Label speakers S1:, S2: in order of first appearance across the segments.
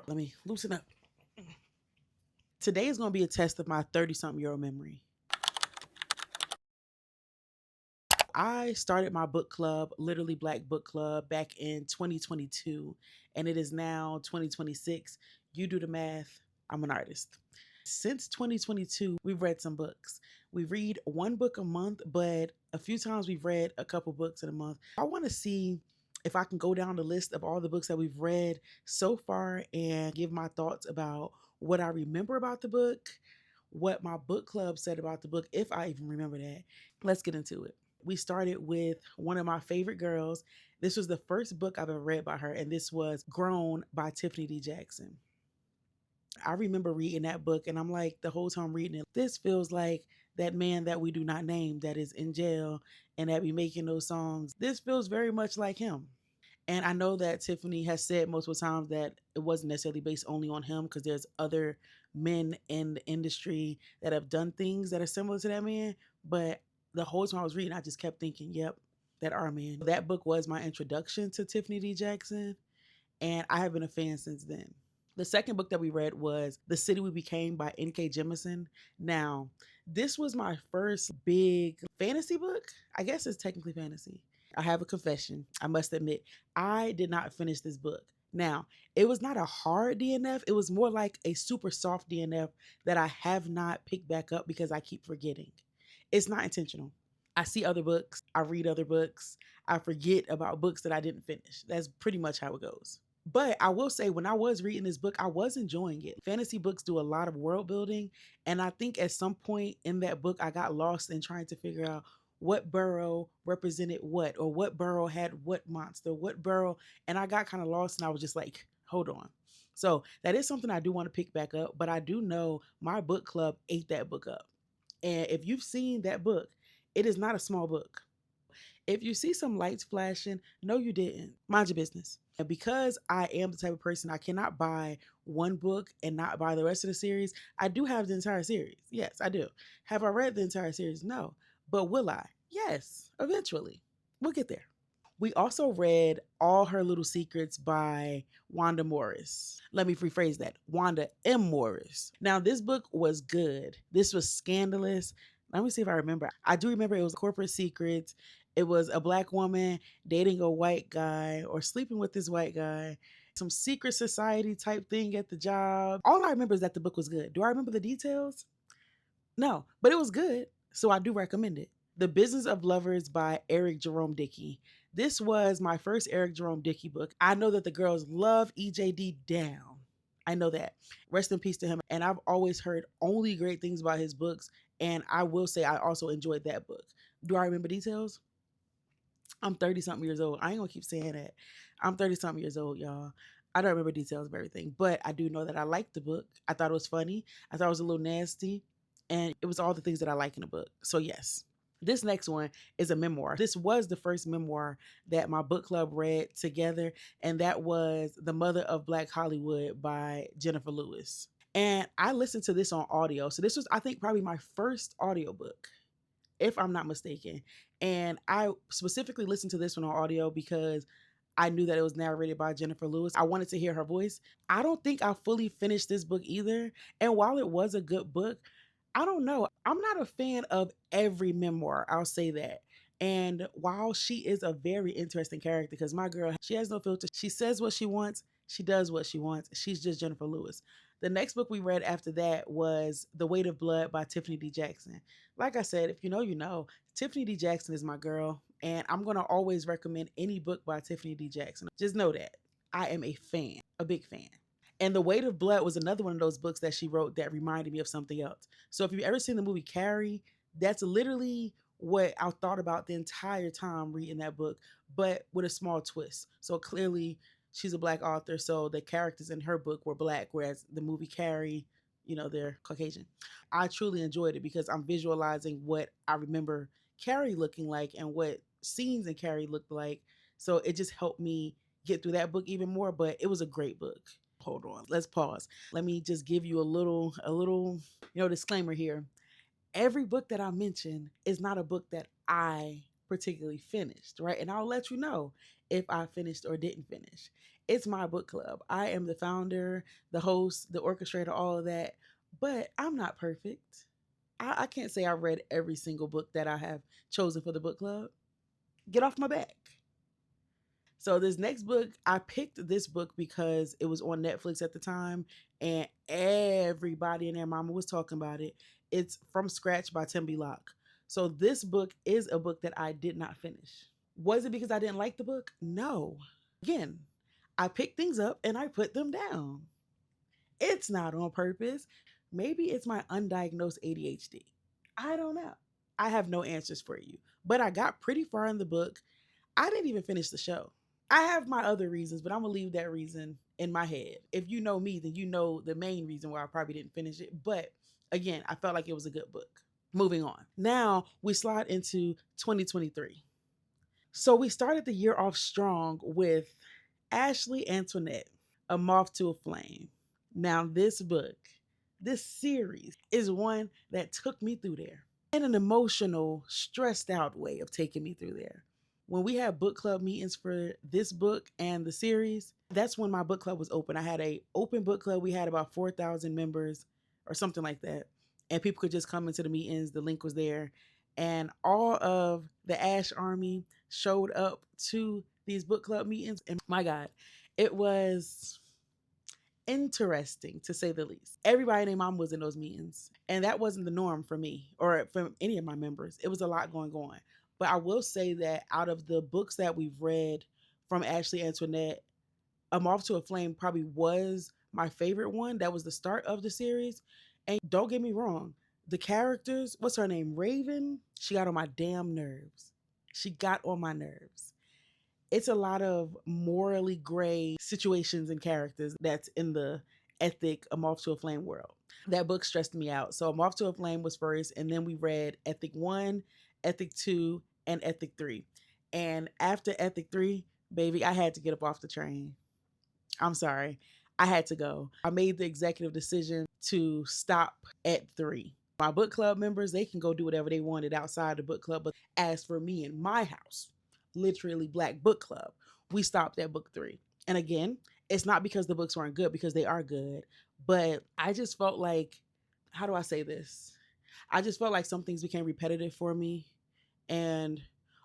S1: Let me loosen up. Today is going to be a test of my 30-something-year-old memory. I started my book club, Literally Black Book Club, back in 2022, and it is now 2026. You do the math. I'm an artist. Since 2022, we've read some books. We read one book a month, but a few times we've read a couple books in a month. I want to see if I can go down the list of all the books that we've read so far and give my thoughts about what I remember about the book, what my book club said about the book, if I even remember that. Let's get into it. We started with one of my favorite girls. This was the first book I've ever read by her, and this was Grown by Tiffany D. Jackson. I remember reading that book, and I'm like, the whole time reading it, this feels like that man that we do not name that is in jail and that be making those songs. This feels very much like him. And I know that Tiffany has said multiple times that it wasn't necessarily based only on him, because there's other men in the industry that have done things that are similar to that man. But the whole time I was reading, I just kept thinking, yep, that our man. That book was my introduction to Tiffany D. Jackson, and I have been a fan since then. The second book that we read was The City We Became by N.K. Jemisin. Now, this was my first big fantasy book. I guess it's technically fantasy. I have a confession. I must admit, I did not finish this book. Now, it was not a hard DNF. It was more like a super soft DNF that I have not picked back up because I keep forgetting. It's not intentional. I see other books. I read other books. I forget about books that I didn't finish. That's pretty much how it goes. But I will say, when I was reading this book, I was enjoying it. Fantasy books do a lot of world building. And I think at some point in that book, I got lost in trying to figure out what borough represented what, or what borough had what monster, what borough. And I got kind of lost, and I was just like, hold on. So that is something I do want to pick back up. But I do know my book club ate that book up. And if you've seen that book, it is not a small book. If you see some lights flashing, no, you didn't. Mind your business. And because I am the type of person, I cannot buy one book and not buy the rest of the series. I do have the entire series. Yes, I do. Have I read the entire series? No. But will I? Yes, eventually. We'll get there. We also read All Her Little Secrets by Wanda Morris. Let me rephrase that. Wanda M. Morris. Now, this book was good. This was scandalous. Let me see if I remember. I do remember it was corporate secrets. It was a Black woman dating a white guy or sleeping with this white guy. Some secret society type thing at the job. All I remember is that the book was good. Do I remember the details? No, but it was good. So I do recommend it. The Business of Lovers by Eric Jerome Dickey. This was my first Eric Jerome Dickey book. I know that the girls love EJD down. I know that. Rest in peace to him. And I've always heard only great things about his books. And I will say I also enjoyed that book. Do I remember details? I'm 30-something years old. I ain't gonna keep saying that. I'm 30-something years old, y'all. I don't remember details of everything, but I do know that I liked the book. I thought it was funny. I thought it was a little nasty. And it was all the things that I like in the book. So yes. This next one is a memoir. This was the first memoir that my book club read together, and that was The Mother of Black Hollywood by Jenifer Lewis. And I listened to this on audio. So this was, I think, probably my first audiobook, if I'm not mistaken. And I specifically listened to this one on audio because I knew that it was narrated by Jenifer Lewis. I wanted to hear her voice. I don't think I fully finished this book either. And while it was a good book, I don't know. I'm not a fan of every memoir. I'll say that. And while she is a very interesting character, because my girl, she has no filter. She says what she wants. She does what she wants. She's just Jenifer Lewis. The next book we read after that was The Weight of Blood by Tiffany D. Jackson. Like I said, if you know, you know. Tiffany D. Jackson is my girl. And I'm going to always recommend any book by Tiffany D. Jackson. Just know that. I am a fan, a big fan. And The Weight of Blood was another one of those books that she wrote that reminded me of something else. So if you've ever seen the movie Carrie, that's literally what I thought about the entire time reading that book, but with a small twist. So clearly she's a Black author, so the characters in her book were Black, whereas the movie Carrie, you know, they're Caucasian. I truly enjoyed it because I'm visualizing what I remember Carrie looking like and what scenes in Carrie looked like. So it just helped me get through that book even more, but it was a great book. Hold on, let's pause. Let me just give you a little, disclaimer here. Every book that I mention is not a book that I particularly finished, right? And I'll let you know if I finished or didn't finish. It's my book club. I am the founder, the host, the orchestrator, all of that. But I'm not perfect. I can't say I read every single book that I have chosen for the book club. Get off my back. So this next book, I picked this book because it was on Netflix at the time and everybody and their mama was talking about it. It's From Scratch by Tembi Locke. So this book is a book that I did not finish. Was it because I didn't like the book? No. Again, I picked things up and I put them down. It's not on purpose. Maybe it's my undiagnosed ADHD. I don't know. I have no answers for you. But I got pretty far in the book. I didn't even finish the show. I have my other reasons, but I'm going to leave that reason in my head. If you know me, then you know the main reason why I probably didn't finish it. But again, I felt like it was a good book. Moving on. Now we slide into 2023. So we started the year off strong with Ashley Antoinette, A Moth to a Flame. Now this book, this series is one that took me through there in an emotional, stressed out way of taking me through there. When we had book club meetings for this book and the series, that's when my book club was open. I had a open book club. We had about 4,000 members or something like that. And people could just come into the meetings. The link was there. And all of the Ash Army showed up to these book club meetings. And my God, it was interesting to say the least. Everybody and their mom was in those meetings. And that wasn't the norm for me or for any of my members. It was a lot going on. But I will say that out of the books that we've read from Ashley Antoinette, A Moth to a Flame probably was my favorite one. That was the start of the series. And don't get me wrong, the characters, what's her name? Raven, she got on my damn nerves. She got on my nerves. It's a lot of morally gray situations and characters that's in the ethic A Moth to a Flame world. That book stressed me out. So A Moth to a Flame was first, and then we read Ethic 1, Ethic 2, and Ethic 3. And after Ethic 3, baby, I had to get up off the train. I'm sorry. I had to go. I made the executive decision to stop at 3. My book club members, they can go do whatever they wanted outside the book club. But as for me in my house, literally Black Book Club, we stopped at book 3. And again, it's not because the books weren't good, because they are good. But I just felt like, how do I say this? I just felt like some things became repetitive for me. And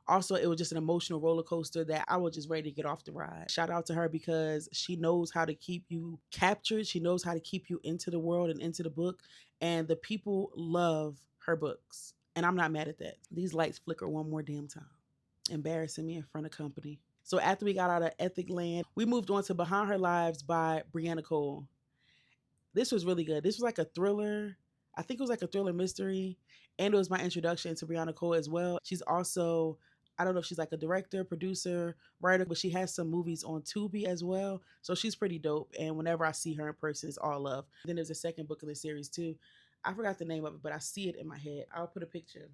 S1: also, it was just an emotional roller coaster that I was just ready to get off the ride. Shout out to her because she knows how to keep you captured. She knows how to keep you into the world and into the book. And the people love her books. And I'm not mad at that. These lights flicker one more damn time, embarrassing me in front of company. So after we got out of Ethic Land, we moved on to Behind Her Lives by Briana Cole. This was really good. This was like a thriller. I think it was like a thriller mystery. And it was my introduction to Briana Cole as well. She's also, I don't know if she's like a director, producer, writer, but she has some movies on Tubi as well. So she's pretty dope. And whenever I see her in person, it's all love. Then there's a second book of the series too. I forgot the name of it, but I see it in my head. I'll put a picture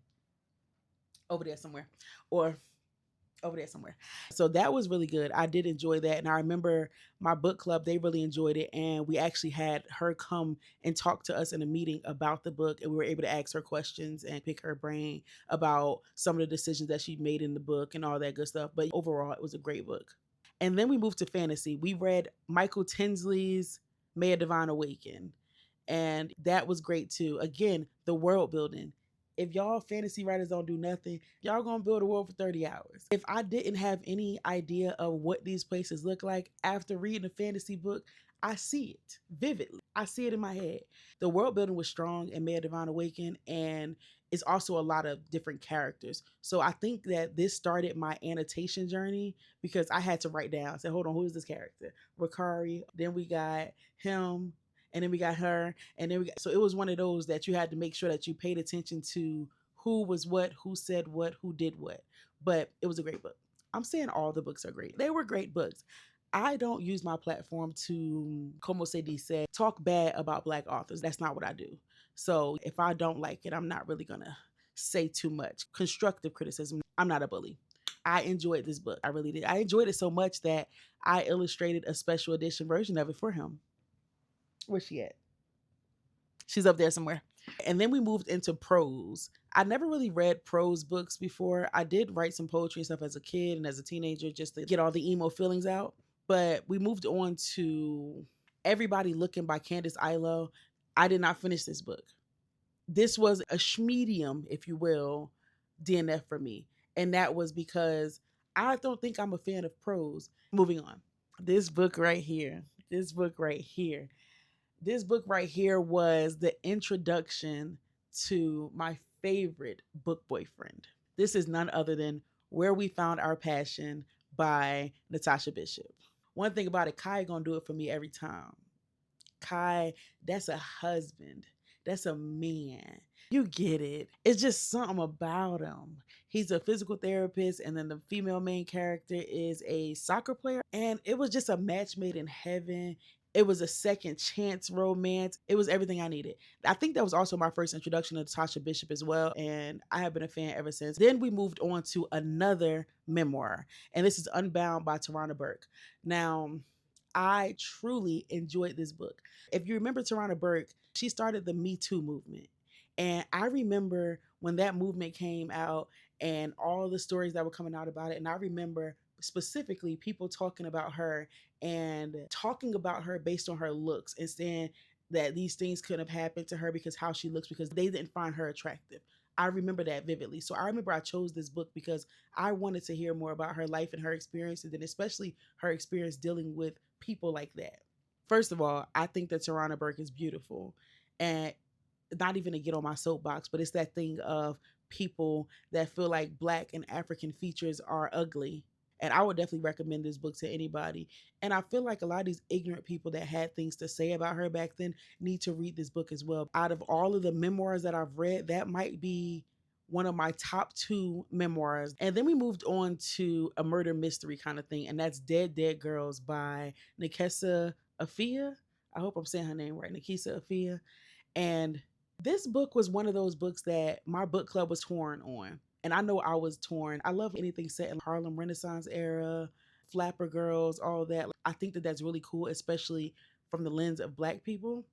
S1: over there somewhere. Or over there somewhere. So that was really good. I did enjoy that. And I remember my book club, they really enjoyed it. And we actually had her come and talk to us in a meeting about the book. And we were able to ask her questions and pick her brain about some of the decisions that she made in the book and all that good stuff. But overall, it was a great book. And then we moved to fantasy. We read Michael Tinsley's May a Divine Awaken. And that was great too. Again, the world building. If y'all fantasy writers don't do nothing, y'all gonna build a world for 30 hours. If I didn't have any idea of what these places look like, after reading a fantasy book, I see it vividly. I see it in my head. The world building was strong in May a Divine Awaken, and it's also a lot of different characters. So I think that this started my annotation journey because I had to write down, say, hold on, who is this character? Ricari, then we got him, and then we got her, and then so it was one of those that you had to make sure that you paid attention to who was what, who said what, who did what. But it was a great book. I'm saying all the books are great. They were great books. I don't use my platform to, como se dice, talk bad about Black authors. That's not what I do. So if I don't like it, I'm not really gonna say too much. Constructive criticism. I'm not a bully. I enjoyed this book. I really did. I enjoyed it so much that I illustrated a special edition version of it for him. Where's she at? She's up there somewhere. And then we moved into prose. I never really read prose books before. I did write some poetry and stuff as a kid and as a teenager just to get all the emo feelings out. But we moved on to Everybody Looking by Candice Iloh. I did not finish this book. This was a schmedium, if you will, DNF for me. And that was because I don't think I'm a fan of prose. Moving on. This book right here. This book right here. This book right here was the introduction to my favorite book boyfriend. This is none other than Where We Found Our Passion by Natasha Bishop. One thing about it, Kai gonna do it for me every time. Kai, that's a husband. That's a man. You get it. It's just something about him. He's a physical therapist, and then the female main character is a soccer player. And it was just a match made in heaven. It was a second chance romance. It was everything I needed. I think that was also my first introduction to Natasha Bishop as well. And I have been a fan ever since. Then we moved on to another memoir. And this is Unbound by Tarana Burke. Now, I truly enjoyed this book. If you remember Tarana Burke, she started the Me Too movement. And I remember when that movement came out and all the stories that were coming out about it. And I remember specifically people talking about her and talking about her based on her looks and saying that these things couldn't have happened to her because how she looks, because they didn't find her attractive. I remember that vividly. So I remember I chose this book because I wanted to hear more about her life and her experiences, and especially her experience dealing with people like that. First of all, I think that Tarana Burke is beautiful. And not even to get on my soapbox, but it's that thing of people that feel like Black and African features are ugly. And I would definitely recommend this book to anybody. And I feel like a lot of these ignorant people that had things to say about her back then need to read this book as well. Out of all of the memoirs that I've read, that might be one of my top 2 memoirs. And then we moved on to a murder mystery kind of thing, and that's Dead Dead Girls by Nekesa Afia. I hope I'm saying her name right, Nekesa Afia. And this book was one of those books that my book club was torn on. And I know I was torn. I love anything set in Harlem Renaissance era, Flapper Girls, all that. I think that that's really cool, especially from the lens of Black people.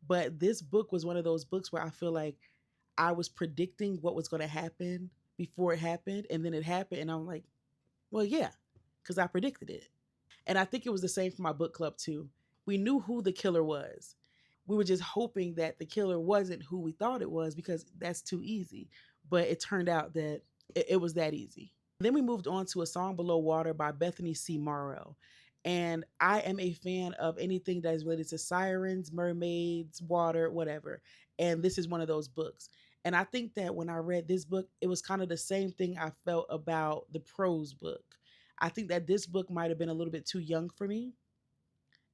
S1: But this book was one of those books where I feel like I was predicting what was going to happen before it happened. And then it happened. And I'm like, well, yeah, because I predicted it. And I think it was the same for my book club too. We knew who the killer was. We were just hoping that the killer wasn't who we thought it was, because that's too easy. But it turned out that it was that easy. Then we moved on to A Song Below Water by Bethany C. Morrow. And I am a fan of anything that is related to sirens, mermaids, water, whatever. And this is one of those books. And I think that when I read this book, it was kind of the same thing I felt about the prose book. I think that this book might have been a little bit too young for me.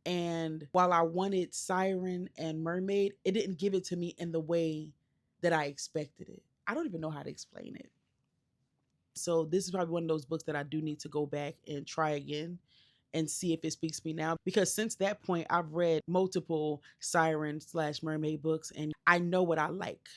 S1: And while I wanted siren and mermaid, it didn't give it to me in the way that I expected it. I don't even know how to explain it. So this is probably one of those books that I do need to go back and try again and see if it speaks to me now. Because since that point, I've read multiple siren/mermaid books and I know what I like.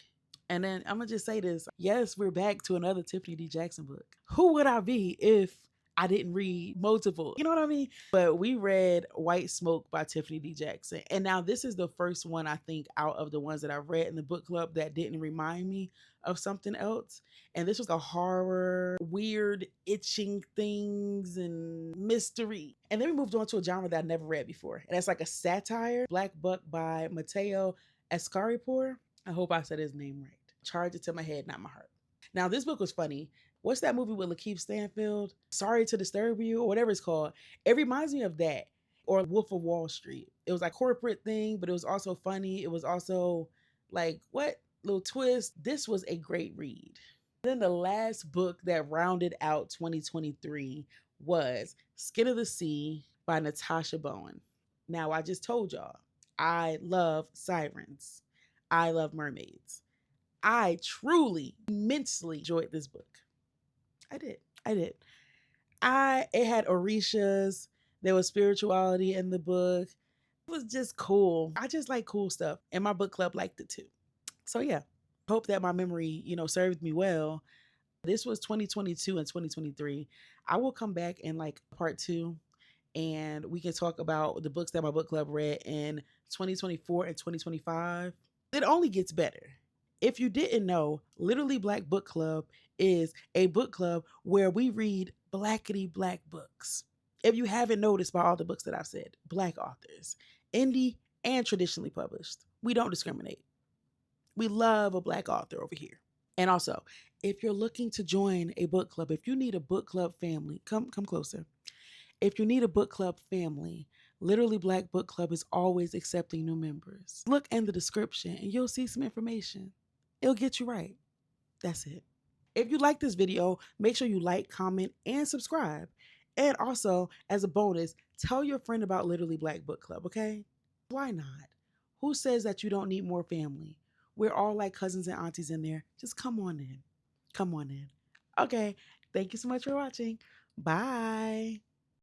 S1: And then I'm going to just say this. Yes, we're back to another Tiffany D. Jackson book. Who would I be if I didn't read multiple? You know what I mean? But we read White Smoke by Tiffany D. Jackson. And now this is the first one, I think, out of the ones that I've read in the book club that didn't remind me of something else. And this was a horror, weird, itching things and mystery. And then we moved on to a genre that I never read before. And that's like a satire, Black Buck by Mateo Escaripur. I hope I said his name right. Charge it to my head, not my heart. Now, this book was funny. What's that movie with Lakeith Stanfield? Sorry to Disturb You, or whatever it's called. It reminds me of that. Or Wolf of Wall Street. It was like a corporate thing, but it was also funny. It was also like, what? Little twist. This was a great read. Then the last book that rounded out 2023 was Skin of the Sea by Natasha Bowen. Now, I just told y'all, I love sirens. I love mermaids. I truly, immensely enjoyed this book. I did. It had orishas. There was spirituality in the book. It was just cool. I just like cool stuff. And my book club liked it too. So yeah, hope that my memory, served me well. This was 2022 and 2023. I will come back in like part 2 and we can talk about the books that my book club read in 2024 and 2025. It only gets better. If you didn't know, Literally Black Book Club is a book club where we read blackety black books. If you haven't noticed by all the books that I've said, Black authors, indie and traditionally published, we don't discriminate. We love a Black author over here. And also, if you're looking to join a book club, if you need a book club family, come closer. If you need a book club family, Literally Black Book Club is always accepting new members. Look in the description and you'll see some information. It'll get you right. That's it. If you like this video, make sure you like, comment, and subscribe. And also, as a bonus, tell your friend about Literally Black Book Club, okay? Why not? Who says that you don't need more family? We're all like cousins and aunties in there. Just come on in. Come on in. Okay, thank you so much for watching. Bye.